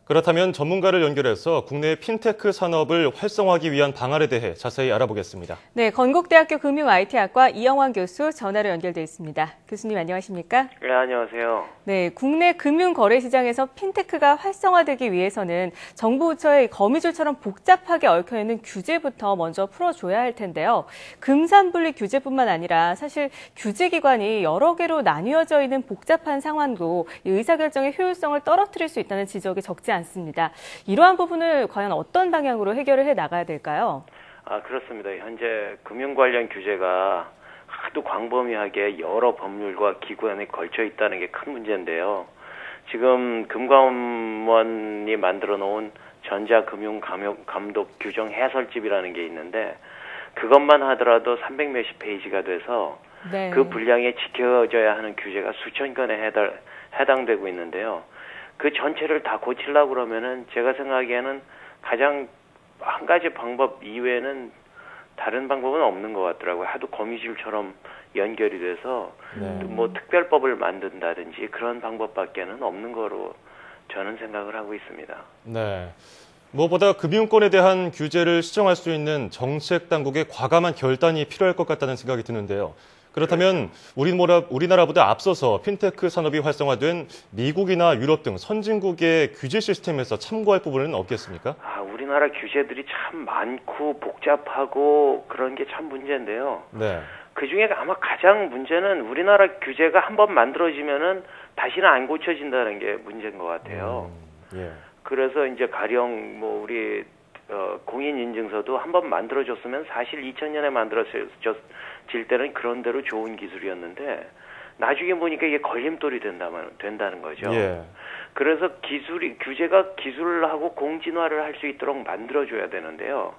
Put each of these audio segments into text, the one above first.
그렇다면 전문가를 연결해서 국내 핀테크 산업을 활성화하기 위한 방안에 대해 자세히 알아보겠습니다. 네, 건국대학교 금융IT학과 이영환 교수 전화로 연결돼 있습니다. 교수님 안녕하십니까? 네, 안녕하세요. 네, 국내 금융거래시장에서 핀테크가 활성화되기 위해서는 정부 부처의 거미줄처럼 복잡하게 얽혀있는 규제부터 먼저 풀어줘야 할 텐데요. 금산분리 규제뿐만 아니라 사실 규제기관이 여러 개로 나뉘어져 있는 복잡한 상황도 의사결정의 효율성을 떨어뜨릴 수 있다는 지적이 적지 않습니다. 이러한 부분을 과연 어떤 방향으로 해결을 해 나가야 될까요? 그렇습니다. 현재 금융 관련 규제가 하도 광범위하게 여러 법률과 기관에 걸쳐 있다는 게 큰 문제인데요. 지금 금감원이 만들어 놓은 전자금융감독 규정 해설집이라는 게 있는데 그것만 하더라도 300몇십 페이지가 돼서 네. 그 분량에 지켜져야 하는 규제가 수천 건에 해당되고 있는데요. 그 전체를 다 고치려고 그러면은 제가 생각하기에는 가장 한 가지 방법 이외에는 다른 방법은 없는 것 같더라고요. 하도 거미줄처럼 연결이 돼서 뭐 특별법을 만든다든지 그런 방법밖에는 없는 거로 저는 생각을 하고 있습니다. 네. 무엇보다 금융권에 대한 규제를 시정할 수 있는 정책 당국의 과감한 결단이 필요할 것 같다는 생각이 드는데요. 그렇다면 우리나라보다 앞서서 핀테크 산업이 활성화된 미국이나 유럽 등 선진국의 규제 시스템에서 참고할 부분은 없겠습니까? 우리나라 규제들이 참 많고 복잡하고 그런 게 참 문제인데요. 네. 그중에 아마 가장 문제는 우리나라 규제가 한번 만들어지면은 다시는 안 고쳐진다는 게 문제인 것 같아요. 예. 그래서 이제 가령 뭐 우리 공인인증서도 한번 만들어졌으면 사실 2000년에 만들어질 때는 그런 대로 좋은 기술이었는데 나중에 보니까 이게 걸림돌이 된다는 거죠. 예. 그래서 규제가 기술하고 공진화를 할 수 있도록 만들어줘야 되는데요.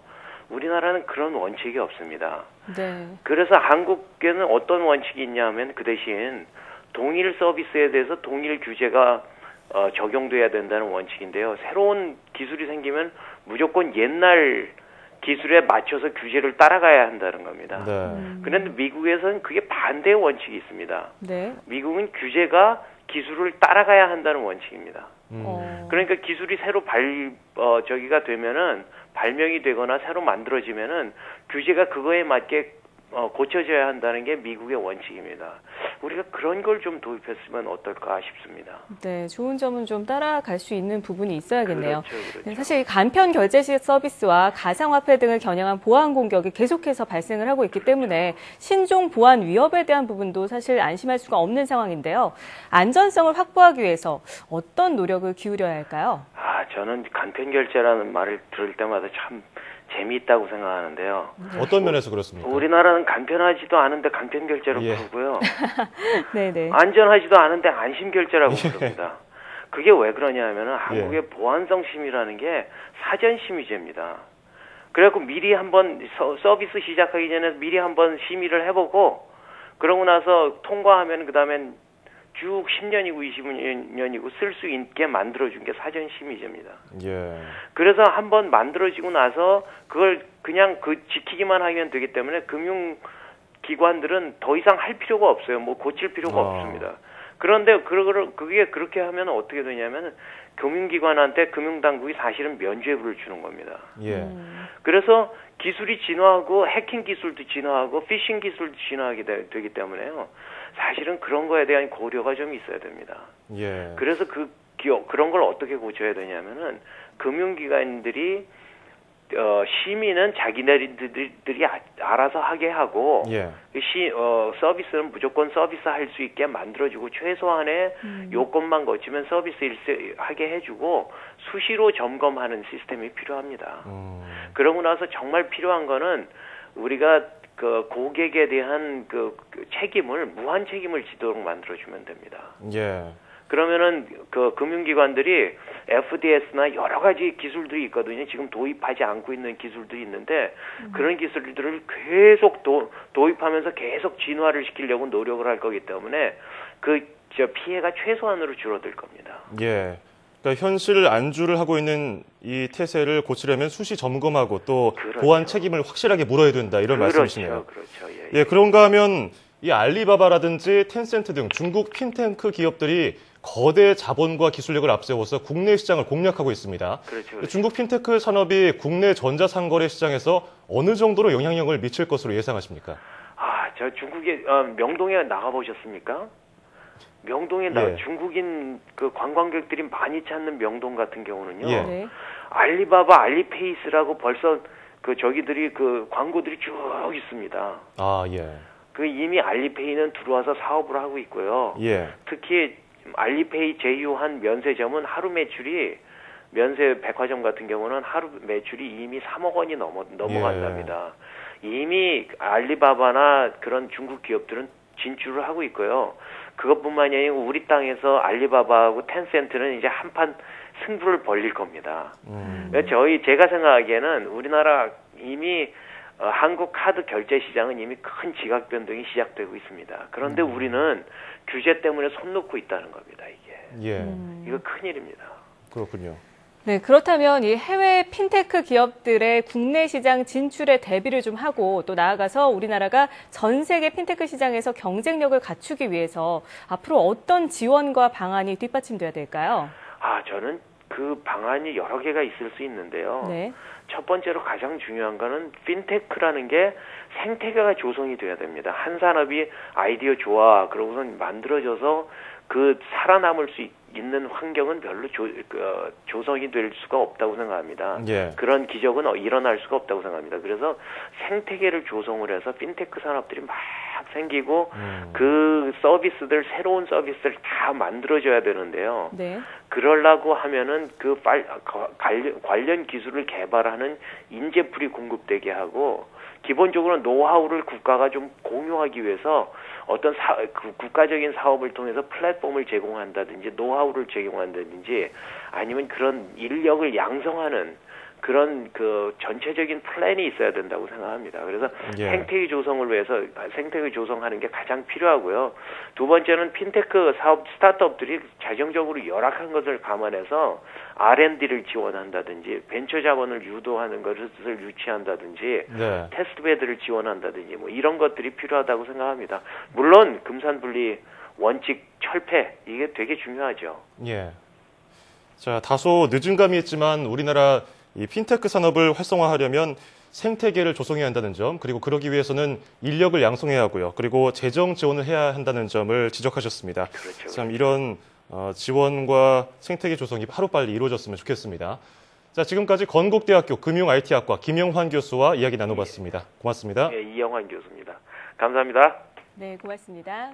우리나라는 그런 원칙이 없습니다. 네. 그래서 한국에는 어떤 원칙이 있냐면 그 대신 동일 서비스에 대해서 동일 규제가 적용돼야 된다는 원칙인데요. 새로운 기술이 생기면 무조건 옛날 기술에 맞춰서 규제를 따라가야 한다는 겁니다. 네. 그런데 미국에서는 그게 반대의 원칙이 있습니다. 네. 미국은 규제가 기술을 따라가야 한다는 원칙입니다. 그러니까 기술이 새로 발명이 되거나 새로 만들어지면은 규제가 그거에 맞게 고쳐져야 한다는 게 미국의 원칙입니다. 우리가 그런 걸 좀 도입했으면 어떨까 싶습니다. 네, 좋은 점은 좀 따라갈 수 있는 부분이 있어야겠네요. 그렇죠. 네, 사실 간편 결제 서비스와 가상화폐 등을 겨냥한 보안 공격이 계속해서 발생을 하고 있기 때문에 신종 보안 위협에 대한 부분도 사실 안심할 수가 없는 상황인데요. 안전성을 확보하기 위해서 어떤 노력을 기울여야 할까요? 저는 간편 결제라는 말을 들을 때마다 참 재미있다고 생각하는데요. 어떤 면에서 그렇습니까? 우리나라는 간편하지도 않은데 간편 결제라고 부르고요. 네네. 안전하지도 않은데 안심 결제라고 부릅니다. 그게 왜 그러냐면은 한국의 보안성 심의라는 게 사전 심의제입니다. 그래갖고 미리 한번 서비스 시작하기 전에 미리 한번 심의를 해보고 그러고 나서 통과하면 그다음엔 쭉 10년이고 20년이고 쓸 수 있게 만들어준 게 사전 심의제입니다. 예. 그래서 한번 만들어지고 나서 그걸 그냥 지키기만 하면 되기 때문에 금융기관들은 더 이상 할 필요가 없어요. 뭐 고칠 필요가 없습니다. 그런데 그게 그렇게 하면 어떻게 되냐면 금융기관한테 금융당국이 사실은 면죄부를 주는 겁니다. 예. 그래서 기술이 진화하고 해킹 기술도 진화하고 피싱 기술도 진화하게 되기 때문에요. 사실은 그런 거에 대한 고려가 좀 있어야 됩니다. 예. 그래서 그런 걸 어떻게 고쳐야 되냐면은 금융기관들이 심의는 자기네들이 알아서 하게 하고 서비스는 무조건 서비스할 수 있게 만들어주고 최소한의 요건만 거치면 서비스 하게 해주고 수시로 점검하는 시스템이 필요합니다. 그러고 나서 정말 필요한 거는 우리가 고객에 대한 책임을 무한 책임을 지도록 만들어주면 됩니다. 예. 그러면은 금융기관들이 FDS나 여러 가지 기술들이 있거든요. 지금 도입하지 않고 있는 기술들이 있는데 그런 기술들을 계속 도입하면서 계속 진화를 시키려고 노력을 할 거기 때문에 피해가 최소한으로 줄어들 겁니다. 예. 그러니까 현실 안주를 하고 있는 이 태세를 고치려면 수시 점검하고 또 보안 책임을 확실하게 물어야 된다 이런 말씀이시네요. 그렇죠. 예, 그런가 하면 이 알리바바라든지 텐센트 등 중국 핀테크 기업들이 거대 자본과 기술력을 앞세워서 국내 시장을 공략하고 있습니다. 그렇죠. 중국 핀테크 산업이 국내 전자상거래 시장에서 어느 정도로 영향력을 미칠 것으로 예상하십니까? 저 중국에 명동에 나가 보셨습니까? 명동에 예. 중국인 그 관광객들이 많이 찾는 명동 같은 경우는요. 예. 네. 알리바바, 알리페이스라고 벌써 그 저기들이 그 광고들이 쭉 있습니다. 아, 예. 그 이미 알리페이는 들어와서 사업을 하고 있고요. 예. 특히 알리페이 제휴한 면세점은 하루 매출이 면세 백화점 같은 경우는 하루 매출이 이미 3억 원이 넘어간답니다. 이미 알리바바나 그런 중국 기업들은 진출을 하고 있고요. 그것뿐만이 아니고 우리 땅에서 알리바바하고 텐센트는 이제 한판 승부를 벌릴 겁니다. 제가 생각하기에는 우리나라 이미 한국 카드 결제 시장은 이미 큰 지각 변동이 시작되고 있습니다. 그런데 우리는 규제 때문에 손 놓고 있다는 겁니다. 이게 예. 이거 큰일입니다. 그렇군요. 네, 그렇다면 이 해외 핀테크 기업들의 국내 시장 진출에 대비를 좀 하고 또 나아가서 우리나라가 전 세계 핀테크 시장에서 경쟁력을 갖추기 위해서 앞으로 어떤 지원과 방안이 뒷받침돼야 될까요? 저는 그 방안이 여러 개가 있을 수 있는데요. 네. 첫 번째로 가장 중요한 거는 핀테크라는 게 생태계가 조성이 돼야 됩니다. 한 산업이 아이디어 좋아 그러고선 만들어져서 그 살아남을 수 있는 환경은 별로 조성이 될 수가 없다고 생각합니다. 예. 그런 기적은 일어날 수가 없다고 생각합니다. 그래서 생태계를 조성을 해서 핀테크 산업들이 막 생기고 그 서비스들 새로운 서비스를 다 만들어줘야 되는데요. 네. 그러려고 하면은 그 관련 기술을 개발하는 인재풀이 공급되게 하고 기본적으로 노하우를 국가가 좀 공유하기 위해서 어떤 국가적인 사업을 통해서 플랫폼을 제공한다든지 노하우를 제공한다든지 아니면 그런 인력을 양성하는 그런 그 전체적인 플랜이 있어야 된다고 생각합니다. 그래서 예. 생태계 조성을 위해서 생태계 조성하는 게 가장 필요하고요. 두 번째는 핀테크 사업 스타트업들이 재정적으로 열악한 것을 감안해서 R&D를 지원한다든지 벤처 자본을 유도하는 것을 유치한다든지 네. 테스트베드를 지원한다든지 뭐 이런 것들이 필요하다고 생각합니다. 물론 금산분리 원칙 철폐 이게 되게 중요하죠. 예. 자, 다소 늦은 감이 있지만 우리나라 이 핀테크 산업을 활성화하려면 생태계를 조성해야 한다는 점, 그리고 그러기 위해서는 인력을 양성해야 하고요. 그리고 재정 지원을 해야 한다는 점을 지적하셨습니다. 그렇죠. 참 이런 지원과 생태계 조성이 하루빨리 이루어졌으면 좋겠습니다. 자, 지금까지 건국대학교 금융IT학과 김영환 교수와 이야기 나눠봤습니다. 고맙습니다. 예, 이영환 교수입니다. 감사합니다. 네, 고맙습니다.